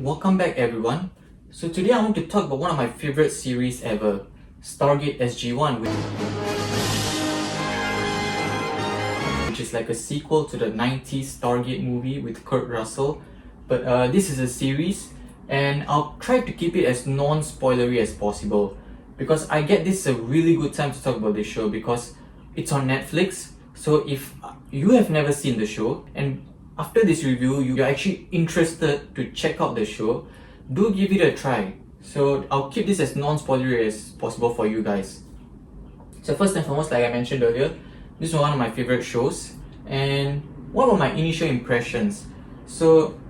welcome back everyone. So today I want to talk about one of my favorite series ever, Stargate SG-1, which is like a sequel to the 90s Stargate movie with Kurt Russell. But this is a series and I'll try to keep it as non-spoilery as possible because I get this is a really good time to talk about this show because it's on Netflix. So if you have never seen the show and after this review you're actually interested to check out the show, do give it a try. So I'll keep this as non-spoilery as possible for you guys. So first and foremost, like I mentioned earlier, this is one of my favorite shows. And what were my initial impressions? So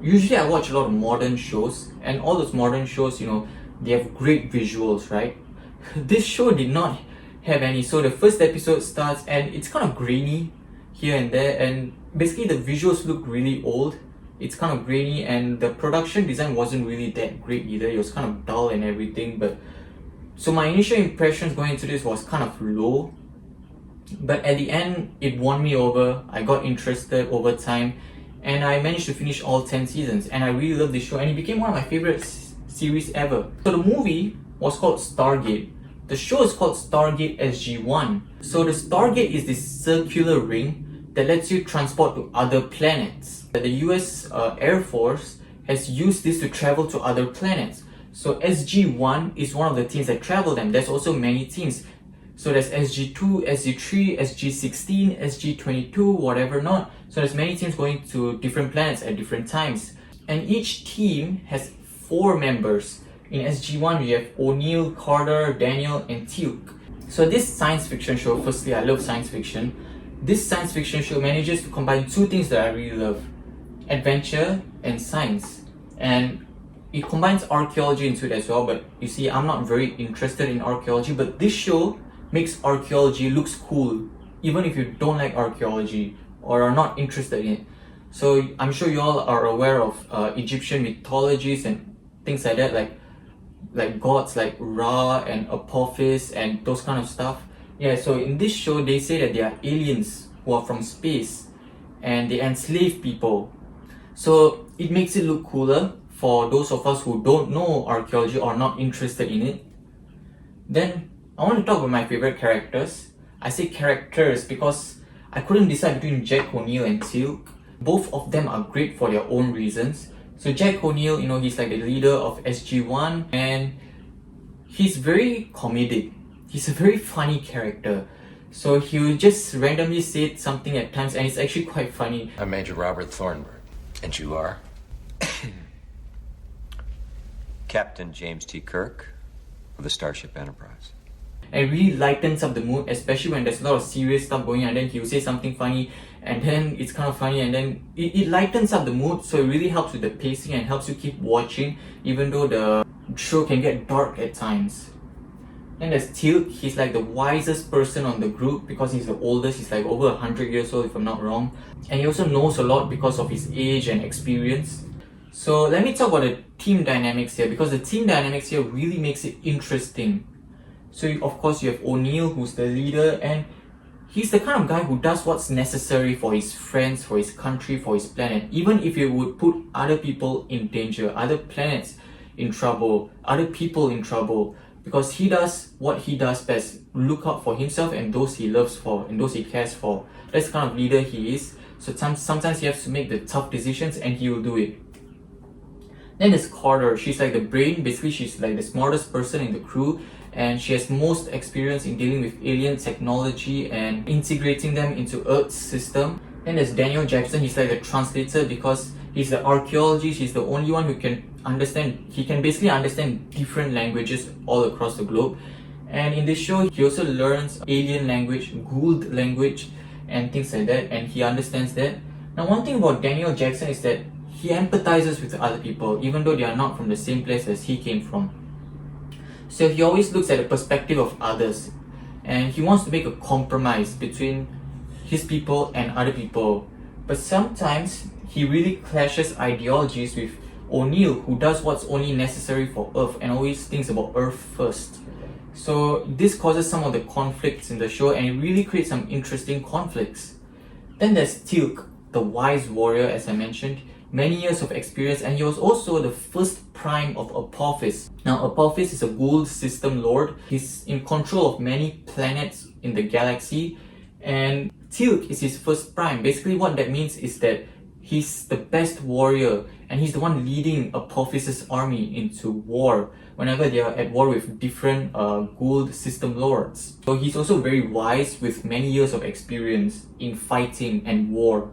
usually I watch a lot of modern shows, and all those modern shows, they have great visuals, right? This show did not have any. So the first episode starts and it's kind of grainy here and there, and basically the visuals look really old. It's kind of grainy and the production design wasn't really that great either. It was kind of dull and everything. But so my initial impressions going into this was kind of low, but at the end it won me over. I got interested over time and I managed to finish all 10 seasons, and I really loved this show and it became one of my favorite series ever. So the movie was called Stargate. The show is called Stargate SG-1. So the Stargate is this circular ring that lets you transport to other planets. The US Air Force has used this to travel to other planets. So SG-1 is one of the teams that travel them. There's also many teams. So there's SG-2, SG-3, SG-16, SG-22, whatever not. So there's many teams going to different planets at different times. And each team has 4 members. In SG-1 we have O'Neill, Carter, Daniel, and Teal'c. So this science fiction show, firstly I love science fiction. This science fiction show manages to combine 2 things that I really love: adventure and science. And it combines archaeology into it as well, but you see, I'm not very interested in archaeology, but this show makes archaeology looks cool, even if you don't like archaeology or are not interested in it. So I'm sure you all are aware of Egyptian mythologies and things like that, like gods like Ra and Apophis and those kind of stuff. Yeah, so in this show they say that they are aliens who are from space and they enslave people. So it makes it look cooler for those of us who don't know archaeology or not interested in it. Then I want to talk about my favorite characters. I say characters because I couldn't decide between Jack O'Neill and Teal'c. Both of them are great for their own reasons. So Jack O'Neill, he's like the leader of SG-1 and he's very comedic. He's a very funny character. So he will just randomly say something at times and it's actually quite funny. I'm Major Robert Thornburg. And you are? Captain James T. Kirk of the Starship Enterprise. And it really lightens up the mood, especially when there's a lot of serious stuff going on, and then he'll say something funny and then it's kind of funny and then it lightens up the mood. So it really helps with the pacing and helps you keep watching even though the show can get dark at times. Then there's Teal'c. He's like the wisest person on the group because he's the oldest. He's like over 100 years old if I'm not wrong. And he also knows a lot because of his age and experience. So let me talk about the team dynamics here, because the team dynamics here really makes it interesting. So of course you have O'Neill, who's the leader, and he's the kind of guy who does what's necessary for his friends, for his country, for his planet, even if it would put other people in danger, other planets in trouble, other people in trouble. Because he does what he does best, look out for himself and those he loves for and those he cares for. That's the kind of leader he is. So sometimes he has to make the tough decisions and he will do it. Then there's Carter. She's like the brain. Basically she's like the smartest person in the crew and she has most experience in dealing with alien technology and integrating them into Earth's system. Then there's Daniel Jackson. He's like the translator because he's the archaeologist. He's the only one who can understand. He can basically understand different languages all across the globe. And in this show, he also learns alien language, Gould language, and things like that. And he understands that. Now, one thing about Daniel Jackson is that he empathizes with other people, even though they are not from the same place as he came from. So he always looks at the perspective of others. And he wants to make a compromise between his people and other people. But sometimes he really clashes ideologies with O'Neill, who does what's only necessary for Earth and always thinks about Earth first. So this causes some of the conflicts in the show and it really creates some interesting conflicts. Then there's Teal'c, the wise warrior as I mentioned. many years of experience, and he was also the first prime of Apophis. Now, Apophis is a Gould system lord. He's in control of many planets in the galaxy, and Teal'c is his first prime. Basically, what that means is that he's the best warrior, and he's the one leading Apophis's army into war whenever they are at war with different Gould system lords. So he's also very wise with many years of experience in fighting and war.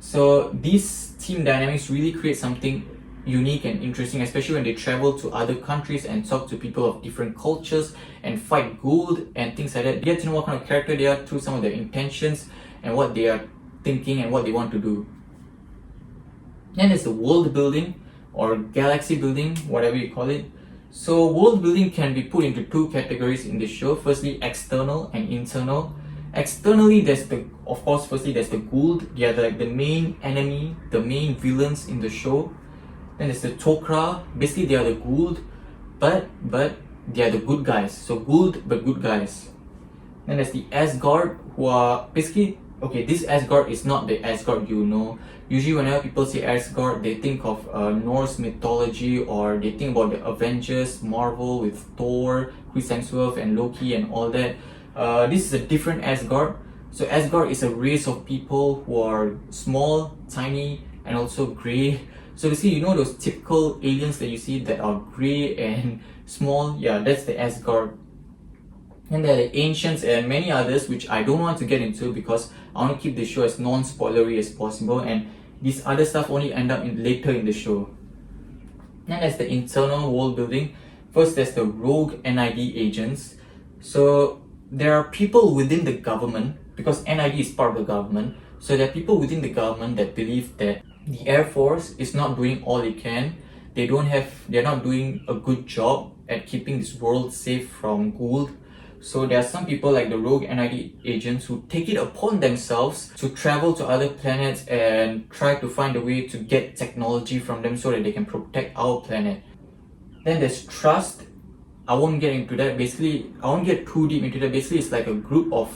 So these team dynamics really create something unique and interesting, especially when they travel to other countries and talk to people of different cultures and fight Gould and things like that. You get to know what kind of character they are through some of their intentions and what they are thinking and what they want to do. Then there's the world building or galaxy building, whatever you call it. So world building can be put into two categories in the show. Firstly, external and internal. Externally, there's the Gould. They are the main enemy, the main villains in the show. Then there's the Tok'ra. Basically, they are the Gould, but they are the good guys. So Gould, but good guys. Then there's the Asgard, who are basically, okay, this Asgard is not the Asgard you know. Usually whenever people say Asgard, they think of Norse mythology, or they think about the Avengers, Marvel with Thor, Chris Hemsworth and Loki and all that. This is a different Asgard. So Asgard is a race of people who are small, tiny, and also grey. So basically, you know those typical aliens that you see that are grey and small? Yeah, that's the Asgard. And there are the Ancients and many others which I don't want to get into because I want to keep the show as non-spoilery as possible, and this other stuff only end up later in the show. Then there's the internal world building. First, there's the rogue NID agents. So there are people within the government, because NID is part of the government. So there are people within the government that believe that the Air Force is not doing all it can. They're not doing a good job at keeping this world safe from Gould. So there are some people like the rogue NID agents who take it upon themselves to travel to other planets and try to find a way to get technology from them so that they can protect our planet. Then there's trust. I won't get into that. Basically, I won't get too deep into that. Basically, it's like a group of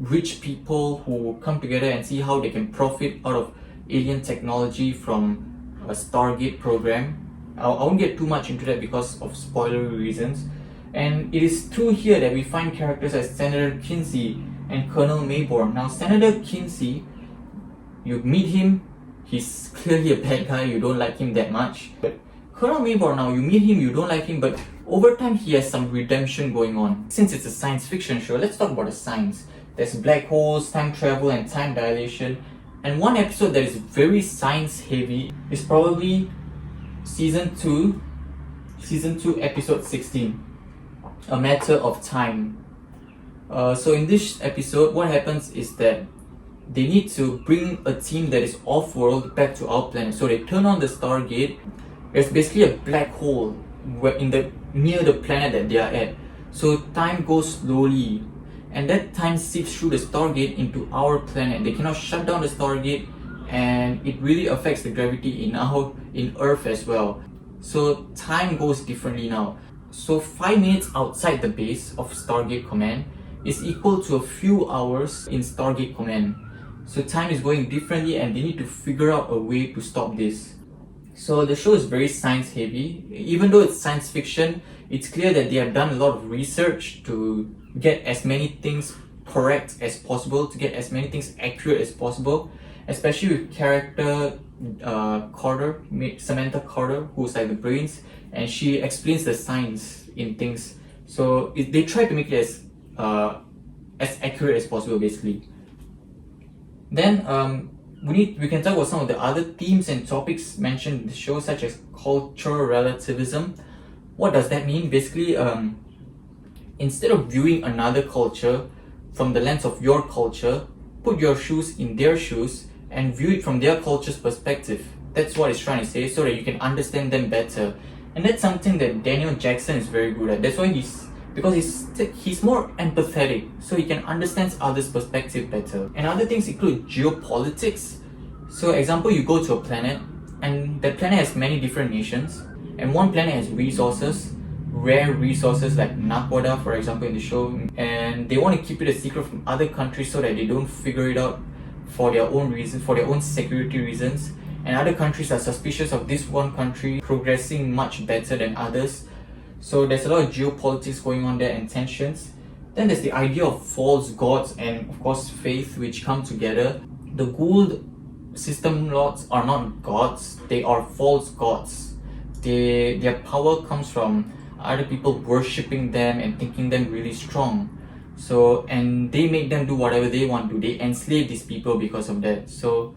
rich people who come together and see how they can profit out of alien technology from a Stargate program. I won't get too much into that because of spoilery reasons. And it is through here that we find characters like Senator Kinsey and Colonel Mayborn. Now, Senator Kinsey, you meet him, he's clearly a bad guy, you don't like him that much. But Colonel Mayborn, now you meet him, you don't like him, but over time he has some redemption going on. Since it's a science fiction show, let's talk about the science. There's black holes, time travel, and time dilation. And one episode that is very science heavy is probably season 2, episode 16. A Matter of Time. So in this episode, what happens is that they need to bring a team that is off-world back to our planet. So they turn on the Stargate. There's basically a black hole near the planet that they are at. So time goes slowly, and that time seeps through the Stargate into our planet. They cannot shut down the Stargate, and it really affects the gravity in Earth as well. So time goes differently now. So 5 minutes outside the base of Stargate Command is equal to a few hours in Stargate Command. So time is going differently and they need to figure out a way to stop this. So the show is very science heavy. Even though it's science fiction, it's clear that they have done a lot of research to get as many things correct as possible, to get as many things accurate as possible, especially with character Carter, Samantha Carter, who's like the brains, and she explains the science in things. So they try to make it as accurate as possible, basically. Then we can talk about some of the other themes and topics mentioned in the show, such as cultural relativism. What does that mean? Basically, instead of viewing another culture from the lens of your culture, put your shoes in their shoes and view it from their culture's perspective. That's what it's trying to say, so that you can understand them better. And that's something that Daniel Jackson is very good at. That's why he's more empathetic, so he can understand others' perspective better. And other things include geopolitics. So example, you go to a planet, and that planet has many different nations, and one planet has resources, rare resources like Nakoda, for example, in the show, and they want to keep it a secret from other countries so that they don't figure it out for their own reasons, for their own security reasons, and other countries are suspicious of this one country progressing much better than others. So there's a lot of geopolitics going on there and tensions. Then there's the idea of false gods and of course faith, which come together. The Gould system lords are not gods, they are false gods. Their power comes from other people worshipping them and thinking them really strong. So, and they make them do whatever they want to. They enslave these people because of that. So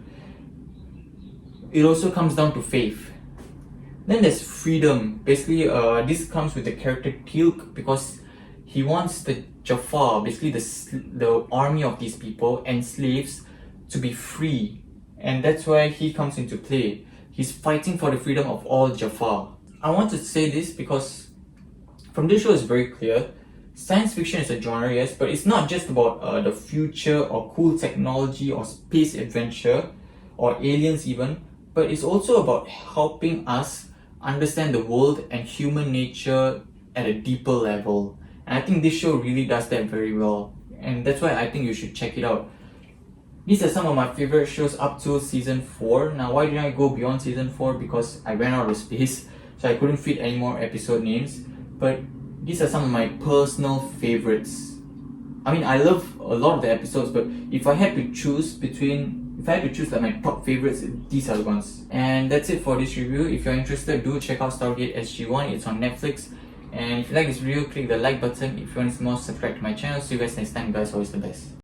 it also comes down to faith. Then there's freedom. Basically, this comes with the character Teal'c, because he wants the Jafar, basically the army of these people and slaves, to be free, and that's why he comes into play. He's fighting for the freedom of all Jafar. I want to say this because from this show it's very clear. Science fiction is a genre, yes, but it's not just about the future or cool technology or space adventure or aliens even, but it's also about helping us understand the world and human nature at a deeper level. And I think this show really does that very well, and that's why I think you should check it out. These are some of my favorite shows up to season 4. Now, why didn't I go beyond season 4? Because I ran out of space, so I couldn't fit any more episode names. But these are some of my personal favorites. I mean, I love a lot of the episodes, but if I had to choose like my top favorites, these are the ones. And that's it for this review. If you're interested, do check out Stargate SG-1. It's on Netflix. And if you like this video, click the like button. If you want to see more, subscribe to my channel. See you guys next time. You guys are always the best.